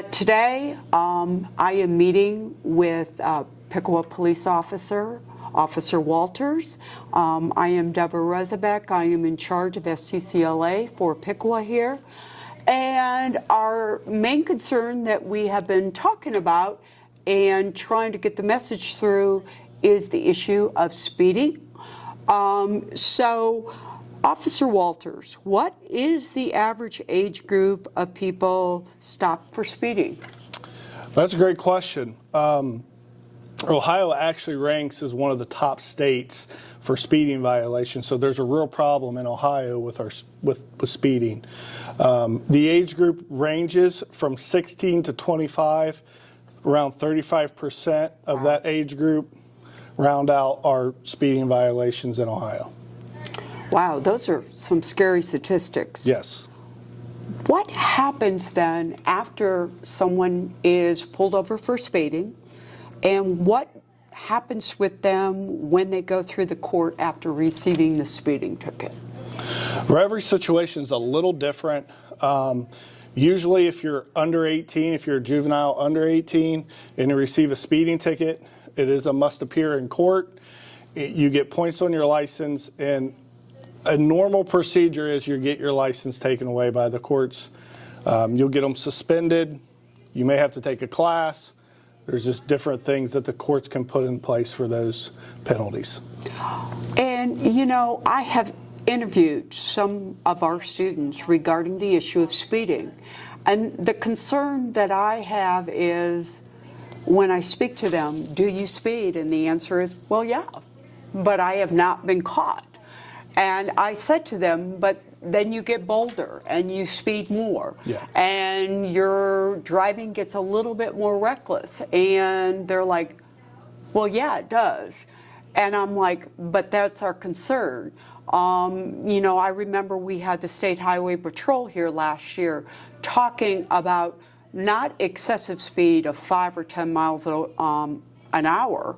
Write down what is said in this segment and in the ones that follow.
Today, I am meeting with Piqua Police Officer Walters. I am Deborah Rezabek. I am in charge of FCCLA for Piqua here. And our main concern that we have been talking about and trying to get the message through is the issue of speeding. So, Officer Walters, what is the average age group of people stopped for speeding? That's a great question. Ohio actually ranks as one of the top states for speeding violations, so there's a real problem in Ohio with speeding. The age group ranges from 16 to 25. Around 35% of that age group round out our speeding violations in Ohio. Wow, those are some scary statistics. Yes. What happens then after someone is pulled over for speeding, and what happens with them when they go through the court after receiving the speeding ticket? Well, every situation is a little different. Usually if you're under 18, if you're a juvenile under 18 and you receive a speeding ticket, it is a must appear in court. You get points on your license, and a normal procedure is you get your license taken away by the courts. You'll get them suspended. You may have to take a class. There's just different things that the courts can put in place for those penalties. And, you know, I have interviewed some of our students regarding the issue of speeding. And the concern that I have is when I speak to them, do you speed? And the answer is, well, yeah, but I have not been caught. And I said to them, but then you get bolder and you speed more. Yeah. And your driving gets a little bit more reckless. And they're like, well, yeah, it does. And I'm like, but that's our concern. You know, I remember we had the State Highway Patrol here last year talking about not excessive speed of 5 or 10 miles an hour,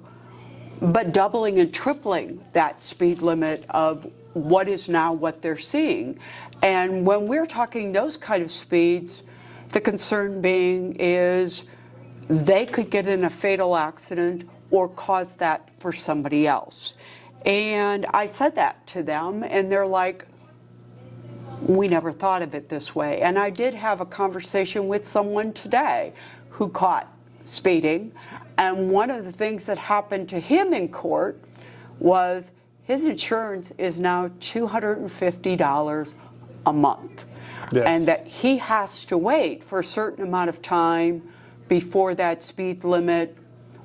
but doubling and tripling that speed limit of what is now what they're seeing. And when we're talking those kind of speeds, the concern being is they could get in a fatal accident or cause that for somebody else. And I said that to them, and they're like, we never thought of it this way. And I did have a conversation with someone today who caught speeding, and one of the things that happened to him in court was his insurance is now $250 a month. Yes. And that he has to wait for a certain amount of time before that speed limit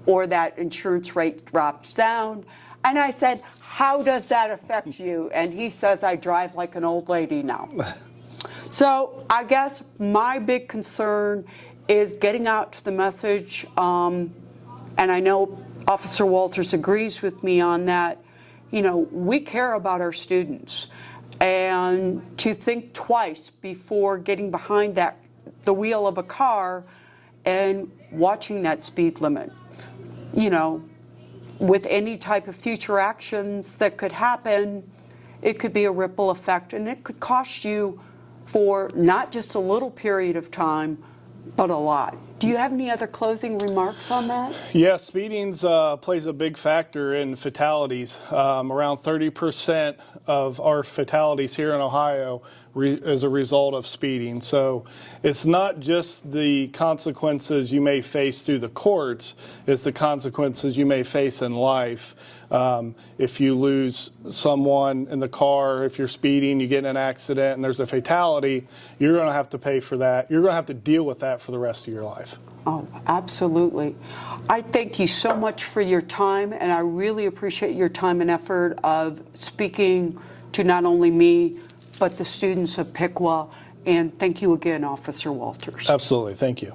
or that insurance rate drops down. And I said, how does that affect you? And he says, I drive like an old lady now. So I guess my big concern is getting out to the message, and I know Officer Walters agrees with me on that. You know, we care about our students, and to think twice before getting behind the wheel of a car and watching that speed limit. You know, with any type of future actions that could happen, it could be a ripple effect, and it could cost you for not just a little period of time, but a lot. Do you have any other closing remarks on that? Yeah, speeding plays a big factor in fatalities. Around 30% of our fatalities here in Ohio as a result of speeding. So it's not just the consequences you may face through the courts, it's the consequences you may face in life. If you lose someone in the car, if you're speeding, you get in an accident and there's a fatality, you're going to have to pay for that. You're going to have to deal with that for the rest of your life. Oh, absolutely. I thank you so much for your time, and I really appreciate your time and effort of speaking to not only me, but the students of Piqua. And thank you again, Officer Walters. Absolutely. Thank you.